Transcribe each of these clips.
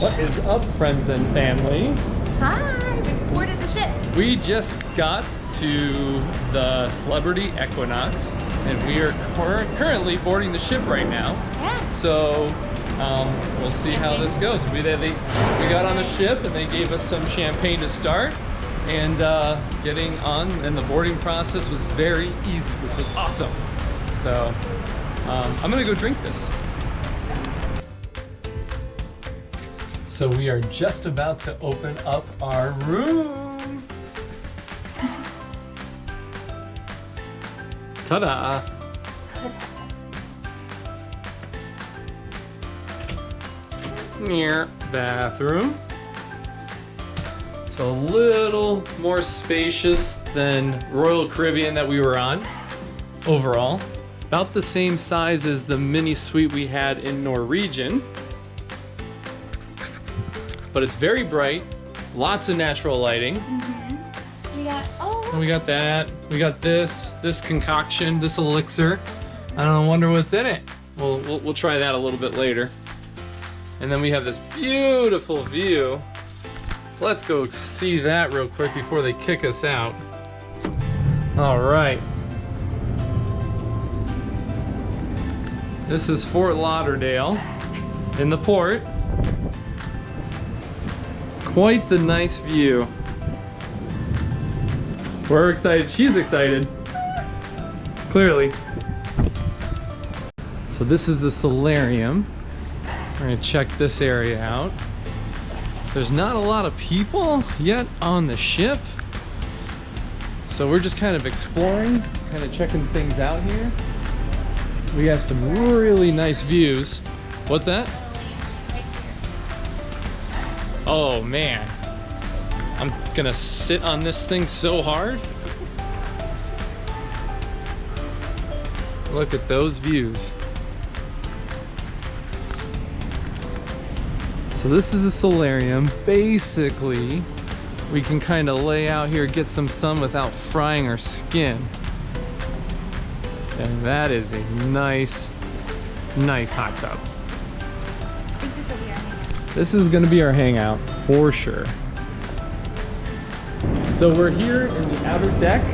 What is up, friends and family? Hi, we just boarded the ship. We just got to the Celebrity Equinox, and we are currently boarding the ship right now. Yeah. So we'll see how this goes. We got on the ship, and they gave us some champagne to start, and getting on, and the boarding process was very easy, which was awesome. So I'm gonna go drink this. So we are just about to open up our room. Ta-da! Near bathroom. It's a little more spacious than Royal Caribbean that we were on overall. About the same size as the mini suite we had in Norwegian. But it's very bright, lots of natural lighting. We got, We got that. We got this concoction, this elixir. I don't wonder what's in it. We'll try that a little bit later. And then we have this beautiful view. Let's go see that real quick before they kick us out. All right. This is Fort Lauderdale in the port. Quite the nice view. We're excited. She's excited. Clearly. So this is the solarium. We're gonna check this area out. There's not a lot of people yet on the ship. So we're just kind of exploring, kind of checking things out here. We have some really nice views. What's that? Oh man, I'm gonna sit on this thing so hard. Look at those views. So this is a solarium. Basically, we can kind of lay out here, get some sun without frying our skin. And that is a nice hot tub. This is gonna be our hangout, for sure. So we're here in the outer deck,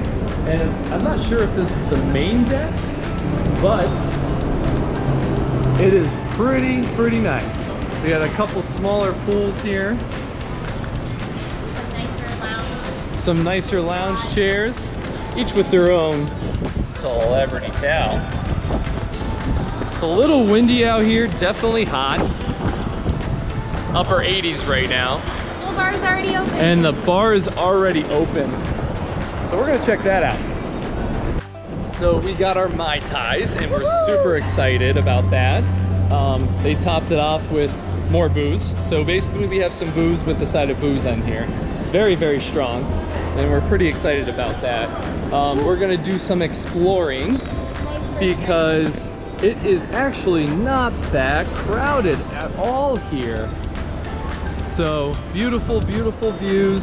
and I'm not sure if this is the main deck, but it is pretty nice. We got a couple smaller pools here. Some nicer lounge chairs, each with their own celebrity towel. It's a little windy out here, definitely hot. Upper 80s right now. The bar's already open. And the bar is already open. So we're gonna check that out. So we got our Mai Tais, and we're super excited about that. They topped it off with more booze. So basically we have some booze with the side of booze on here. Very strong, and we're pretty excited about that. We're gonna do some exploring because it is actually not that crowded at all here. So beautiful views,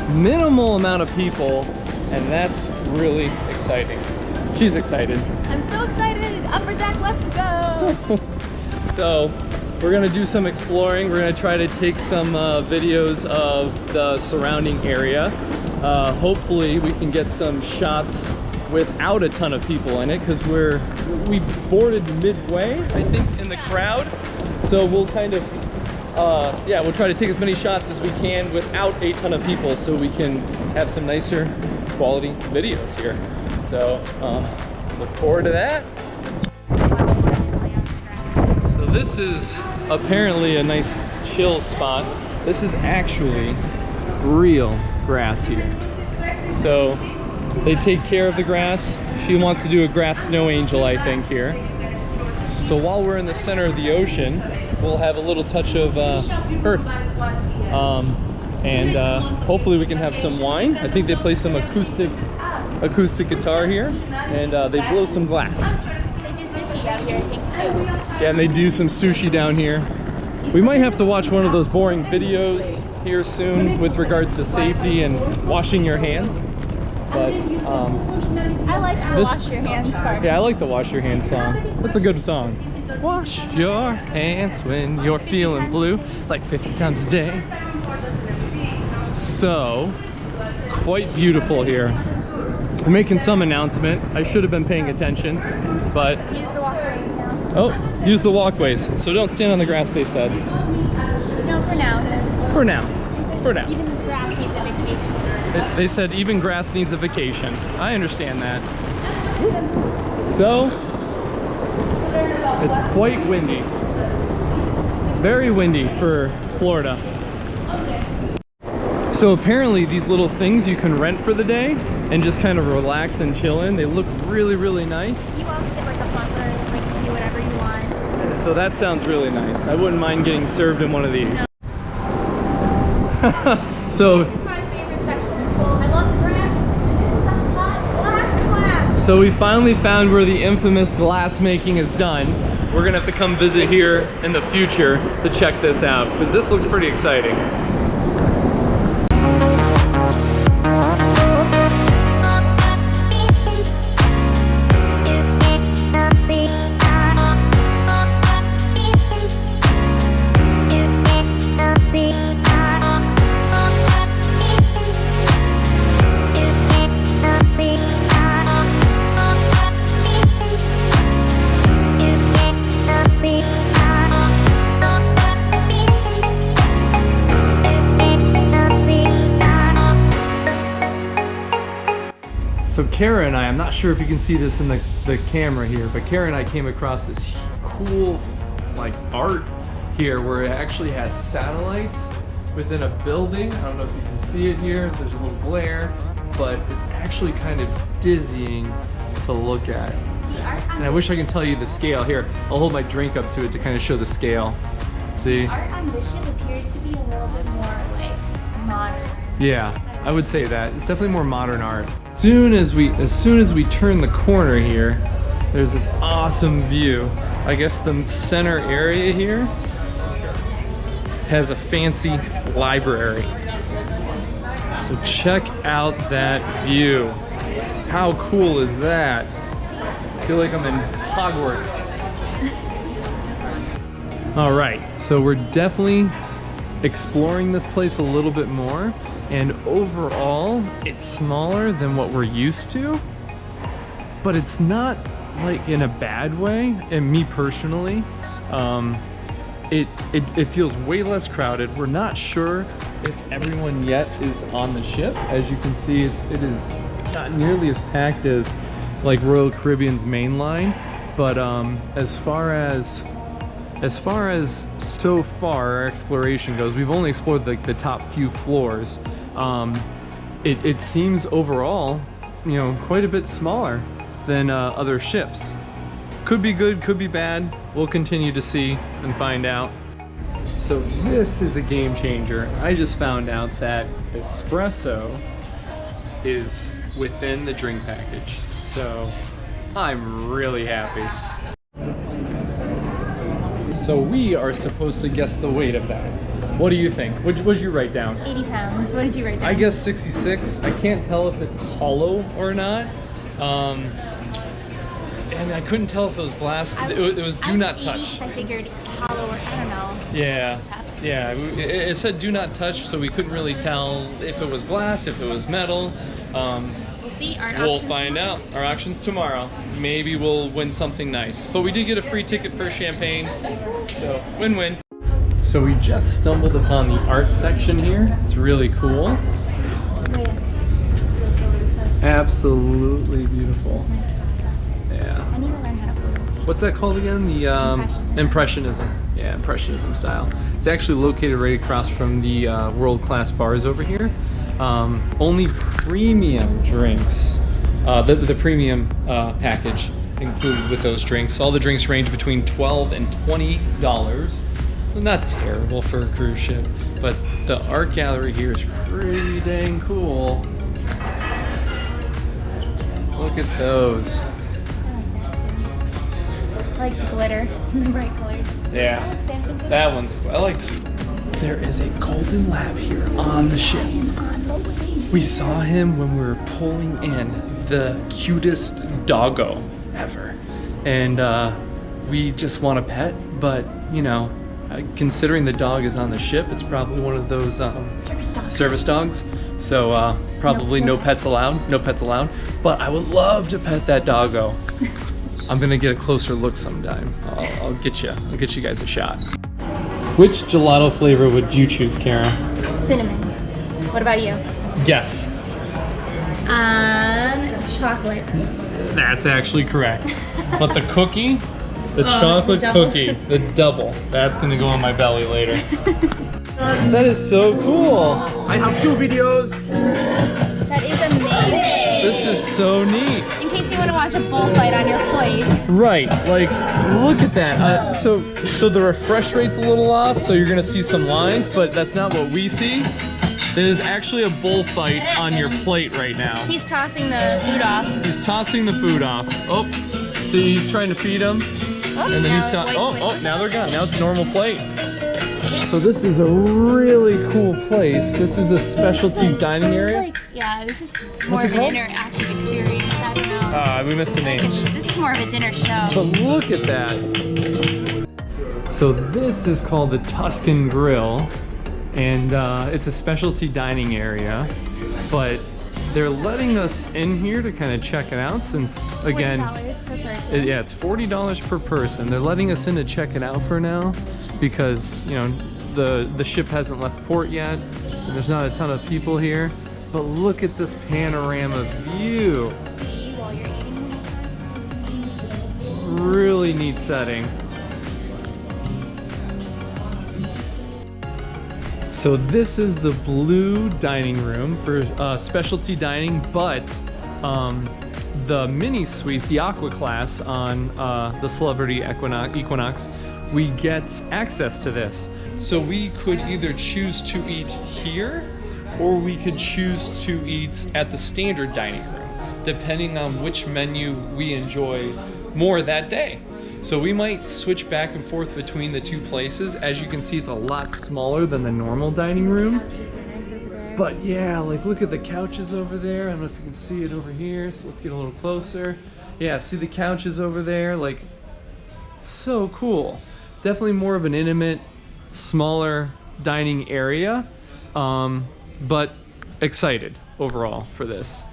minimal amount of people, and that's really exciting. She's excited. I'm so excited. Upper deck, let's go. So we're gonna do some exploring. We're gonna try to take some videos of the surrounding area. Hopefully we can get some shots without a ton of people in it, because we boarded midway, I think, in the crowd. So we'll kind of yeah, we'll try to take as many shots as we can without a ton of people, so we can have some nicer quality videos here. So look forward to that. So this is apparently a nice chill spot. This is actually real grass here. So they take care of the grass. She wants to do a grass snow angel, I think, here. So while we're in the center of the ocean, we'll have a little touch of earth. and hopefully we can have some wine. I think they play some acoustic guitar here, and they blow some glass. They do sushi out here, I think, too. Yeah, and they do some sushi down here. We might have to watch one of those boring videos here soon with regards to safety and washing your hands. But I like the wash your hands part. yeah, I like the wash your hands song. That's a good song. Wash your hands when you're feeling blue, like 50 times a day. So, quite beautiful here. They're making some announcement. I should have been paying attention, but Use the walkways now. oh, use the walkways. So don't stand on the grass, they said. No, for now. Just For now. For now. even the grass needs a vacation. They said even grass needs a vacation. I understand that. So, it's quite windy. Very windy for Florida. So apparently these little things you can rent for the day and just kind of relax and chill in. They look really, really nice. You also get like a butler and like see whatever you want. So that sounds really nice. I wouldn't mind getting served in one of these. So This is my favorite section of school. I love the grass. This is the hot glass class. So we finally found where the infamous glass making is done. We're gonna have to come visit here in the future to check this out, because this looks pretty exciting. So Kara and I'm not sure if you can see this in the camera here, but Kara and I came across this cool like art here where it actually has satellites within a building. I don't know if you can see it here. There's a little glare, but it's actually kind of dizzying to look at. And I wish I can tell you the scale. Here, I'll hold my drink up to it to kind of show the scale. See? Art on this ship appears to be a little bit more like modern. Yeah, I would say that. It's definitely more modern art. As soon as we turn the corner here, there's this awesome view. I guess the center area here has a fancy library. So check out that view. How cool is that? I feel like I'm in Hogwarts. All right, so we're definitely exploring this place a little bit more, and overall it's smaller than what we're used to, but it's not like in a bad way. And me personally, it feels way less crowded. We're not sure if everyone yet is on the ship. As you can see, it is not nearly as packed as like Royal Caribbean's main line, but as far as so far our exploration goes, we've only explored like the top few floors. It seems overall, you know, quite a bit smaller than other ships. Could be good, could be bad. We'll continue to see and find out. So this is a game changer. I just found out that espresso is within the drink package. So I'm really happy. So we are supposed to guess the weight of that. What do you think? What'd you write down? 80 pounds. What did you write down? I guess 66. I can't tell if it's hollow or not. And I couldn't tell if it was glass. It was do not touch. I figured hollow or I don't know. Yeah. It's tough. Yeah. It said do not touch, so we couldn't really tell if it was glass, if it was metal. We'll see. We'll find out. Our auction's tomorrow. Maybe we'll win something nice. But we did get a free ticket for champagne, so win-win. So we just stumbled upon the art section here. It's really cool. Yes. Absolutely beautiful. Nice stuff. Yeah. I need to learn how to pose. What's that called again? The Impressionism. Yeah, Impressionism style. It's actually located right across from the world-class bars over here. Only premium drinks, the premium package included with those drinks. All the drinks range between $12 and $20. not terrible for a cruise ship, but the art gallery here is pretty dang cool. Look at those. I like the glitter, the bright colors. Yeah. I like San Francisco. That one's, I like. There is a golden lab here on the ship. We saw him when we were pulling in the cutest doggo ever. And we just want a pet, but you know, considering the dog is on the ship, it's probably one of those service dogs. So probably no pets allowed. No pets allowed. But I would love to pet that doggo. I'm gonna get a closer look sometime. I'll get you. I'll get you guys a shot. Which gelato flavor would you choose, Kara? Cinnamon. What about you? Guess. Chocolate. That's actually correct. But the cookie, the chocolate the double. cookie, the double, that's gonna go on my belly later. That is so cool. I have 2 videos. That is amazing. This is so neat. In case you want to watch a bullfight on your plate. Right, like, look at that. So the refresh rate's a little off, so you're gonna see some lines, but that's not what we see. There's actually a bullfight on your plate right now. He's tossing the food off. He's tossing the food off. Oh, see, he's trying to feed him. Oh, And then he's now they're gone. Now it's a normal plate. So this is a really cool place. This is a specialty dining area. This is more of an interactive experience. I don't know. We missed the name. This is more of a dinner show. But look at that. So this is called the Tuscan Grill, and it's a specialty dining area, but they're letting us in here to kind of check it out since, again, $40 per person. yeah, it's $40 per person. They're letting us in to check it out for now because, you know, the ship hasn't left port yet, and there's not a ton of people here. But look at this panorama view. While you're eating. Really neat setting. So this is the blue dining room for specialty dining, but the mini suite, the Aqua class on the Celebrity Equinox, we get access to this. So we could either choose to eat here, or we could choose to eat at the standard dining room, depending on which menu we enjoy more that day. So we might switch back and forth between the two places. As you can see, it's a lot smaller than the normal dining room. But yeah, like look at the couches over there. I don't know if you can see it over here, so let's get a little closer. Yeah, see the couches over there? Like, so cool. Definitely more of an intimate, smaller dining area, but excited overall for this.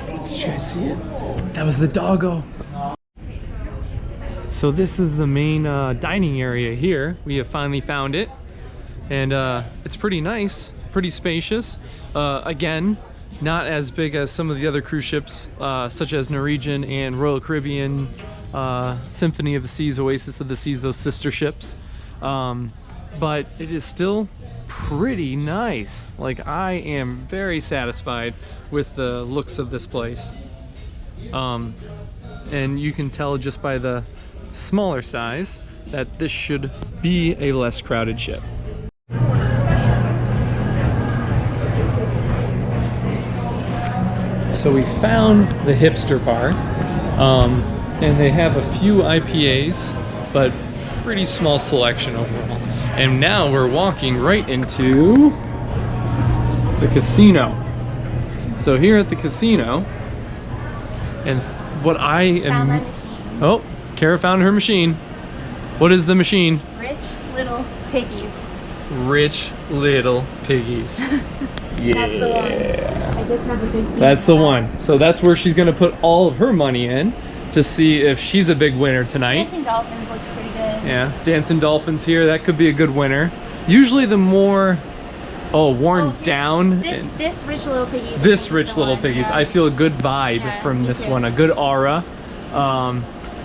Did you guys see it? That was the doggo. So this is the main dining area here. We have finally found it, and it's pretty nice, pretty spacious. Again, not as big as some of the other cruise ships, such as Norwegian and Royal Caribbean, Symphony of the Seas, Oasis of the Seas, those sister ships. But it is still pretty nice. Like, I am very satisfied with the looks of this place. And you can tell just by the smaller size that this should be a less crowded ship. So we found the hipster bar, and they have a few IPAs, but pretty small selection overall. And now we're walking right into the casino. So here at the casino, and what I am... Found my machine. Oh, Kara found her machine. What is the machine? Rich little piggies. Rich little piggies. Yeah. That's the one. I just have a big piece. That's the one. So that's where she's gonna put all of her money in to see if she's a big winner tonight. Dancing Dolphins looks pretty good. Yeah, Dancing Dolphins here. That could be a good winner. Usually the more, worn down. This Rich Little Piggies. This Rich Little Piggies. Yeah. I feel a good vibe Yeah, from me this too. one, a good aura.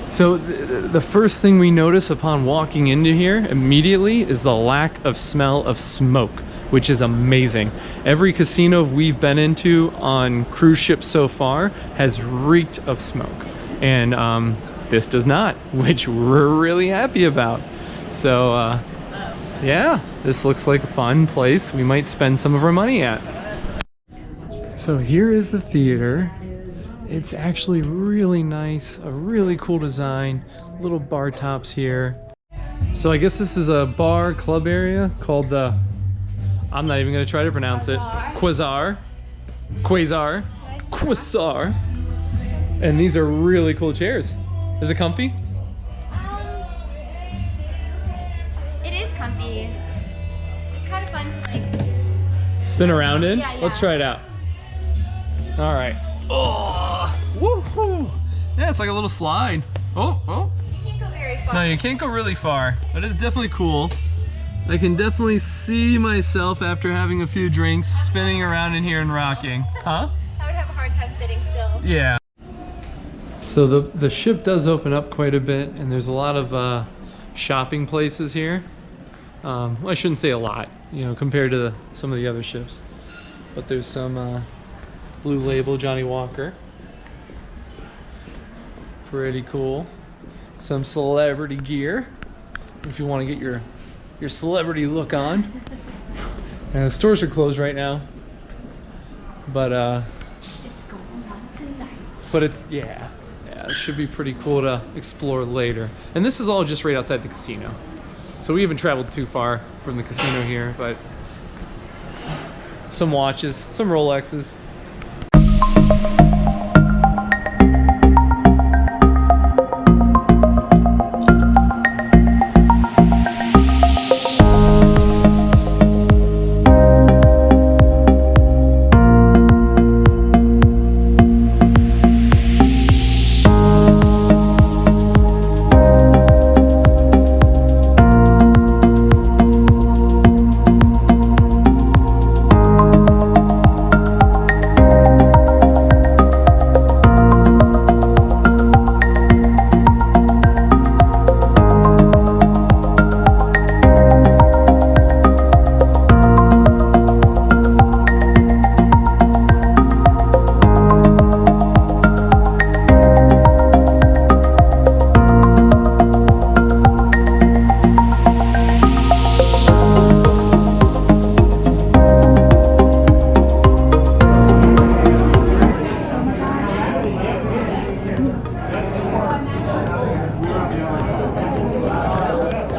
So the first thing we notice upon walking into here immediately is the lack of smell of smoke, which is amazing. Every casino we've been into on cruise ships so far has reeked of smoke. And This does not, which we're really happy about. So yeah, this looks like a fun place we might spend some of our money at. So here is the theater. It's actually really nice, a really cool design, little bar tops here. So I guess this is a bar club area called the, I'm not even gonna try to pronounce it, Quasar. And these are really cool chairs. Is it comfy? It is comfy. It's kind of fun to like spin around in? Yeah. Let's try it out. All right. Oh, woohoo! Yeah, it's like a little slide. Oh. You can't go very far. No, you can't go really far, but it's definitely cool. I can definitely see myself after having a few drinks spinning around in here and rocking. Huh? I would have a hard time sitting still. Yeah. So the ship does open up quite a bit, and there's a lot of shopping places here. Well, I shouldn't say a lot, you know, compared to some of the other ships. But there's some Blue Label Johnny Walker. Pretty cool. Some celebrity gear if you want to get your celebrity look on. And the stores are closed right now. But It's going on tonight. but it's yeah, it should be pretty cool to explore later. And this is all just right outside the casino. So we haven't traveled too far from the casino here, but some watches, some Rolexes.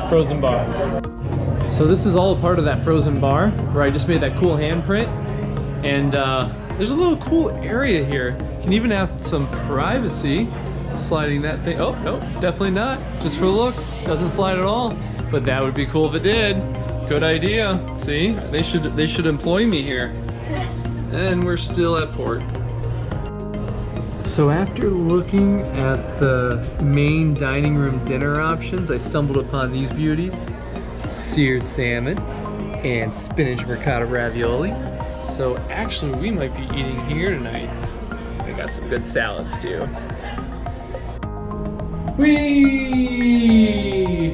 Frozen bar. So this is all a part of that frozen bar where I just made that cool handprint. And there's a little cool area here. You can even have some privacy sliding that thing. Oh, no, definitely not. Just for looks, doesn't slide at all. But that would be cool if it did. Good idea. See, they should employ me here. And we're still at port. So after looking at the main dining room dinner options, I stumbled upon these beauties. Seared salmon and spinach ricotta ravioli. So actually we might be eating here tonight. I got some good salads too. Whee!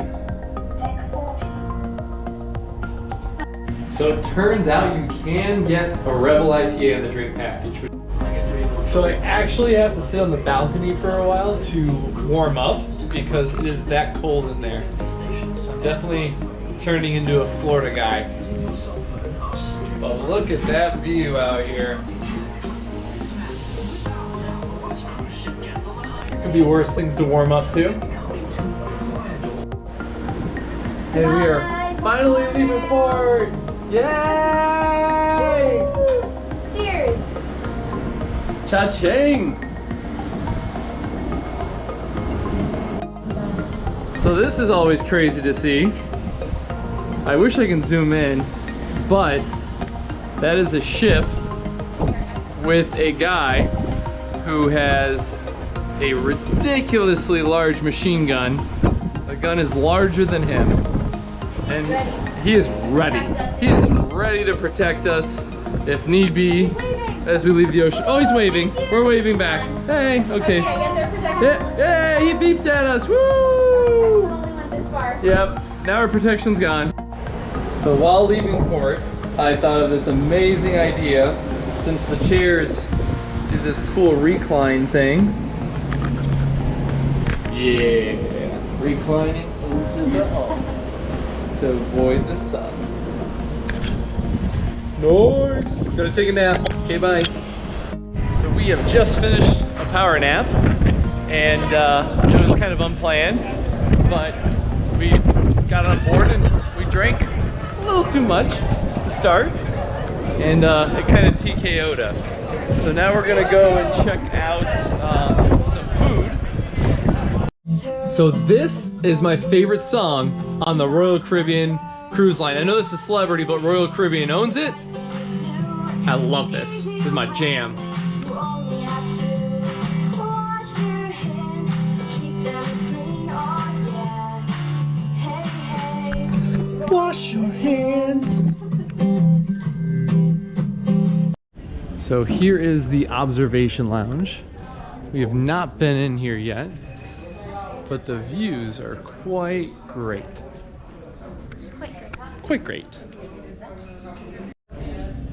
So it turns out you can get a Rebel IPA on the drink package. So I actually have to sit on the balcony for a while to warm up because it is that cold in there. I'm definitely turning into a Florida guy. But look at that view out here. Could be worse things to warm up to. And we are finally leaving port! Yay! Cheers. Cha-ching! So this is always crazy to see. I wish I can zoom in, but that is a ship with a guy who has a ridiculously large machine gun. The gun is larger than him. And he is ready. He is ready to protect us if need be. As we leave the ocean. Oh, he's waving. We're waving back. Hey, okay. I guess our protection. Yeah, he beeped at us. Woo! Only went this far. Yep, now our protection's gone. So while leaving port, I thought of this amazing idea. Since the chairs do this cool recline thing, Yeah. Reclining into the hall to avoid the sun. Nice. Gonna take a nap. Okay, bye. So we have just finished a power nap, and it was kind of unplanned, but we got on board and we drank a little too much to start, and it kind of TKO'd us. So now we're gonna go and check out some food. So this is my favorite song on the Royal Caribbean cruise line. I know this is Celebrity, but Royal Caribbean owns it. I love this. This is my jam. Wash your hands. So here is the observation lounge. We have not been in here yet, but the views are quite great. Quite great.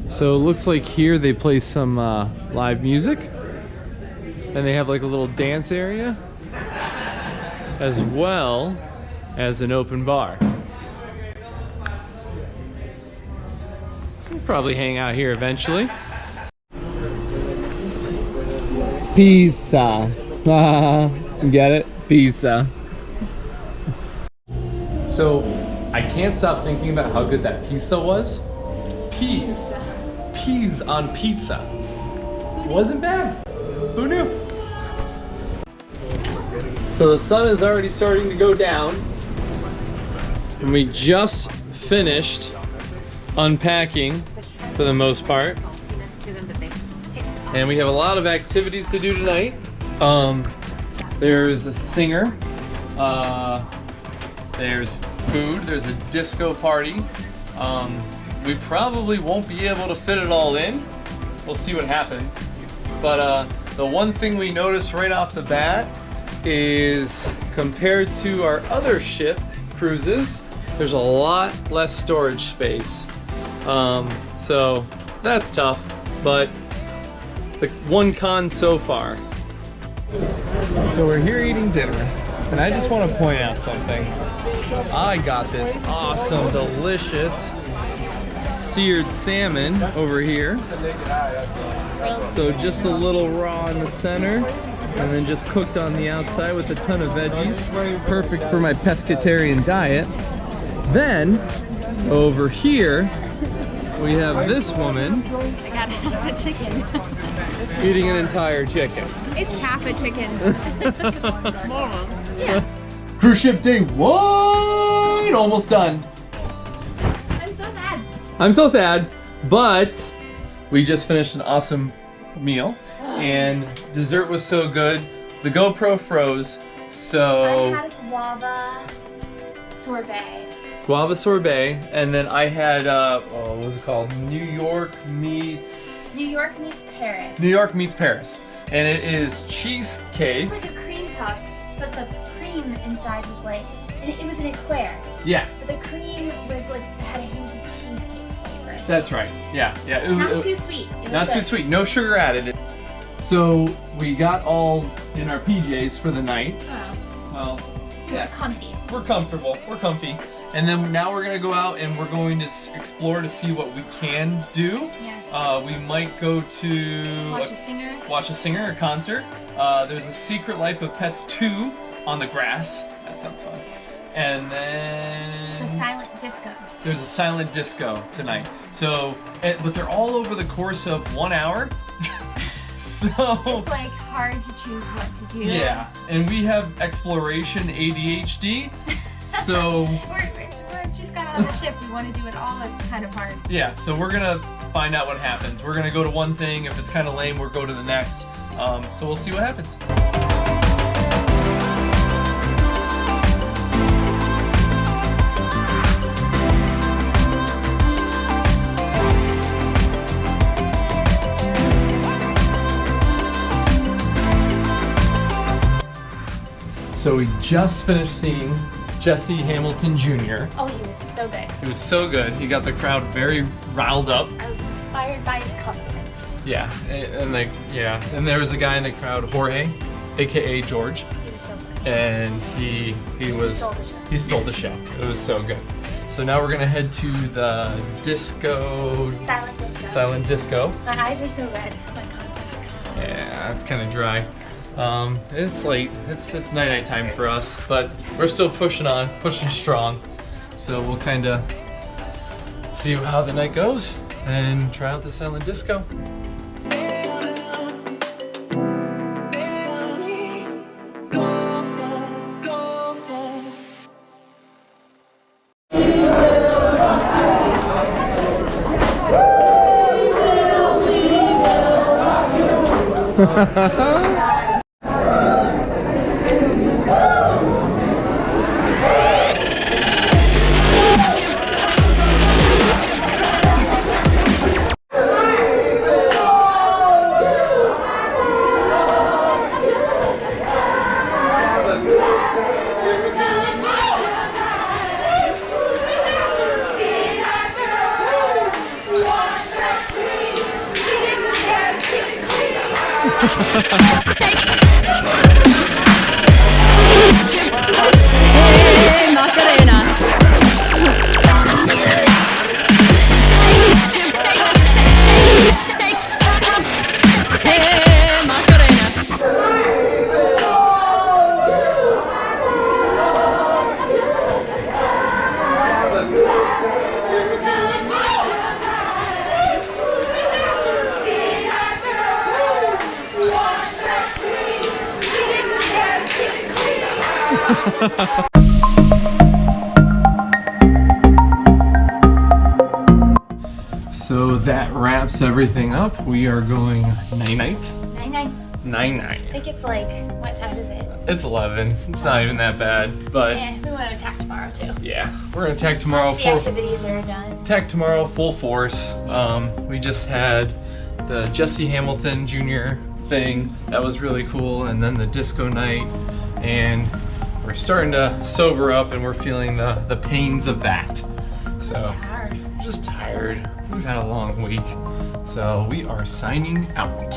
So it looks like here they play some live music, and they have like a little dance area, as well as an open bar. We'll probably hang out here eventually. Pizza. Get it? Pizza. So I can't stop thinking about how good that pizza was. Peas on pizza. Wasn't bad. Who knew? So the sun is already starting to go down, and we just finished unpacking for the most part. And we have a lot of activities to do tonight. There's a singer, there's food, there's a disco party. We probably won't be able to fit it all in. We'll see what happens. But the one thing we noticed right off the bat is, compared to our other ship cruises, there's a lot less storage space. So that's tough, but the one con so far. So we're here eating dinner, and I just want to point out something. I got this awesome, delicious seared salmon over here. So just a little raw in the center, and then just cooked on the outside with a ton of veggies. Perfect for my pescatarian diet. Then, over here, we have this woman. I got half a chicken. Eating an entire chicken. It's half a chicken. Small one. Yeah. Cruise ship day 1! Almost done. I'm so sad. I'm so sad, but we just finished an awesome meal, and dessert was so good. The GoPro froze, so... I had a guava sorbet. Guava sorbet, and then I had, what was it called? New York meets Paris. New York meets Paris. And it is cheesecake. It's like a cream puff, but the cream inside was like, it was an eclair. Yeah. But the cream was like, had a hint of cheesecake flavor. That's right. Yeah, yeah. Not too sweet. It was Not too good. sweet. No sugar added. So we got all in our PJs for the night. Oh. Well, yeah. Comfy. We're comfortable. We're comfy. And then now we're gonna go out and we're going to explore to see what we can do. Yeah. We might go to Watch a singer. a concert. There's a Secret Life of Pets 2 on the grass. That sounds fun. And then The silent disco. there's a silent disco tonight. So, but they're all over the course of 1 hour. So It's like hard to choose what to do. yeah, and we have exploration ADHD. So we're just got on the ship. We want to do it all. It's kind of hard. yeah, so we're gonna find out what happens. We're gonna go to one thing. If it's kind of lame, we'll go to the next. So we'll see what happens. So we just finished seeing Jesse Hamilton Jr. Oh, he was so good. It was so good. He got the crowd very riled up. I was inspired by his confidence. Yeah, and like, yeah. And there was a guy in the crowd, Jorge, aka George. He was so good. and he stole the show. It was so good. So now we're gonna head to the silent disco. My eyes are so red. My contacts. Yeah, it's kind of dry. It's late. It's night time for us, but we're still pushing on, pushing strong. So we'll kind of see how the night goes and try out the silent disco. Hey, Macarena. Hey, Macarena. So that wraps everything up. We are going night-night. Night-night. Night-night. I think it's like, what time is it? It's 11. It's not even that bad, but Yeah, we want to attack tomorrow too. yeah, we're gonna attack tomorrow. Once the activities are done. Attack tomorrow full force. We just had the Jesse Hamilton Jr. thing. That was really cool, and then the disco night, and we're starting to sober up, and we're feeling the pains of that. So Just tired. just tired. We've had a long week, so we are signing out.